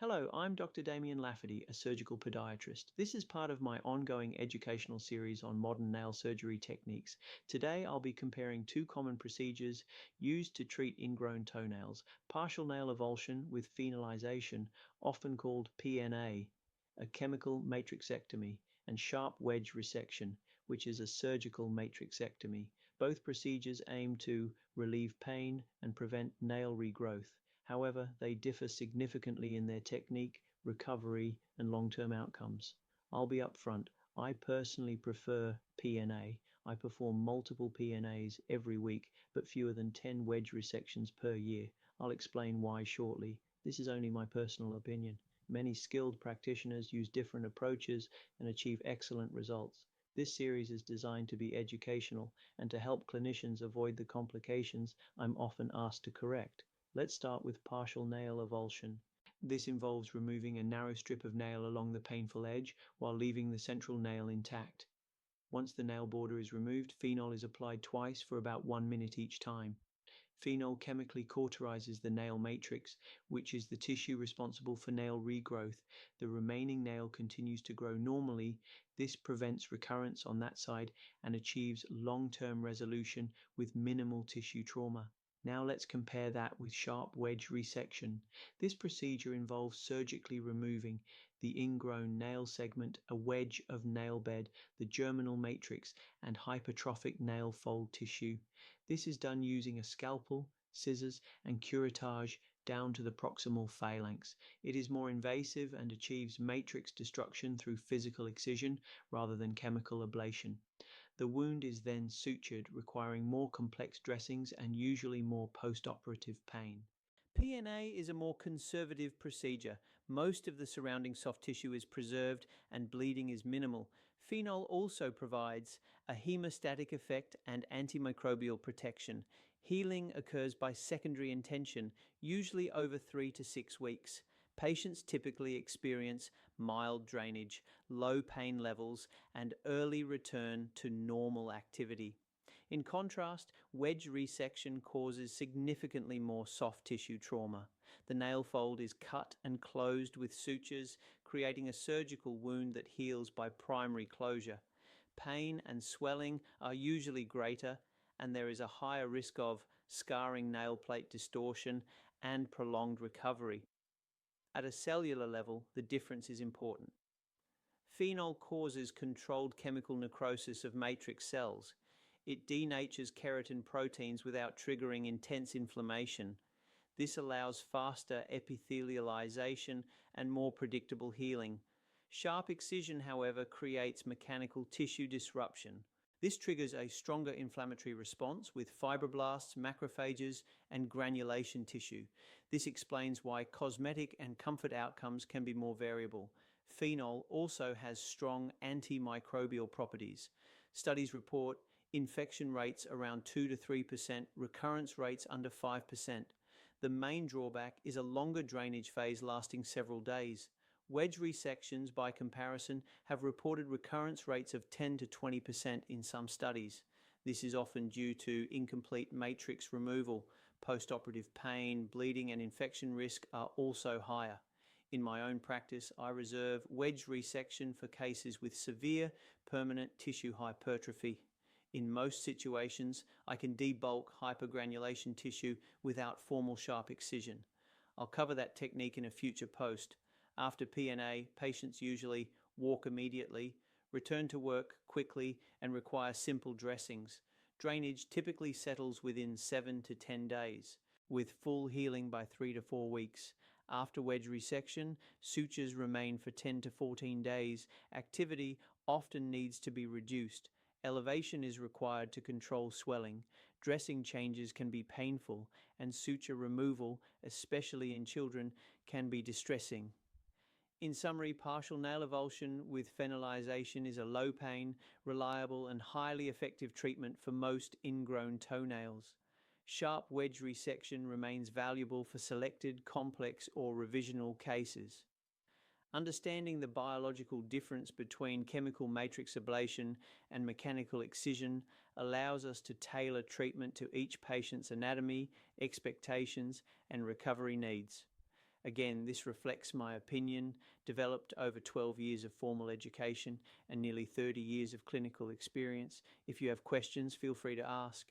Hello, I'm Dr. Damien Lafferty, a surgical podiatrist. This is part of my ongoing educational series on modern nail surgery techniques. Today I'll be comparing two common procedures used to treat ingrown toenails: partial nail avulsion with phenolization, often called PNA, a chemical matrixectomy, and sharp wedge resection, which is a surgical matrixectomy. Both procedures aim to relieve pain and prevent nail regrowth. However, they differ significantly in their technique, recovery, and long-term outcomes. I'll be upfront. I personally prefer PNA. I perform multiple PNAs every week, but fewer than 10 wedge resections per year. I'll explain why shortly. This is only my personal opinion. Many skilled practitioners use different approaches and achieve excellent results. This series is designed to be educational and to help clinicians avoid the complications I'm often asked to correct. Let's start with partial nail avulsion. This involves removing a narrow strip of nail along the painful edge while leaving the central nail intact. Once the nail border is removed, phenol is applied twice for about 1 minute each time. Phenol chemically cauterizes the nail matrix, which is the tissue responsible for nail regrowth. The remaining nail continues to grow normally. This prevents recurrence on that side and achieves long-term resolution with minimal tissue trauma. Now let's compare that with sharp wedge resection. This procedure involves surgically removing the ingrown nail segment, a wedge of nail bed, the germinal matrix, and hypertrophic nail fold tissue. This is done using a scalpel, scissors, and curettage down to the proximal phalanx. It is more invasive and achieves matrix destruction through physical excision rather than chemical ablation. The wound is then sutured, requiring more complex dressings and usually more postoperative pain. PNA is a more conservative procedure. Most of the surrounding soft tissue is preserved and bleeding is minimal. Phenol also provides a hemostatic effect and antimicrobial protection. Healing occurs by secondary intention, usually over 3 to 6 weeks. Patients typically experience mild drainage, low pain levels, and early return to normal activity. In contrast, wedge resection causes significantly more soft tissue trauma. The nail fold is cut and closed with sutures, creating a surgical wound that heals by primary closure. Pain and swelling are usually greater, and there is a higher risk of scarring, nail plate distortion, and prolonged recovery. At a cellular level, the difference is important. Phenol causes controlled chemical necrosis of matrix cells. It denatures keratin proteins without triggering intense inflammation. This allows faster epithelialization and more predictable healing. Sharp excision, however, creates mechanical tissue disruption. This triggers a stronger inflammatory response with fibroblasts, macrophages, and granulation tissue. This explains why cosmetic and comfort outcomes can be more variable. Phenol also has strong antimicrobial properties. Studies report infection rates around 2 to 3%, recurrence rates under 5%. The main drawback is a longer drainage phase lasting several days. Wedge resections, by comparison, have reported recurrence rates of 10 to 20% in some studies. This is often due to incomplete matrix removal. Postoperative pain, bleeding, and infection risk are also higher. In my own practice, I reserve wedge resection for cases with severe permanent tissue hypertrophy. In most situations, I can debulk hypergranulation tissue without formal sharp excision. I'll cover that technique in a future post. After PNA, patients usually walk immediately, return to work quickly, and require simple dressings. Drainage typically settles within 7 to 10 days, with full healing by 3 to 4 weeks. After wedge resection, sutures remain for 10 to 14 days. Activity often needs to be reduced. Elevation is required to control swelling. Dressing changes can be painful, and suture removal, especially in children, can be distressing. In summary, partial nail avulsion with phenolization is a low-pain, reliable, and highly effective treatment for most ingrown toenails. Sharp wedge resection remains valuable for selected, complex, or revisional cases. Understanding the biological difference between chemical matrix ablation and mechanical excision allows us to tailor treatment to each patient's anatomy, expectations, and recovery needs. Again, this reflects my opinion, developed over 12 years of formal education and nearly 30 years of clinical experience. If you have questions, feel free to ask.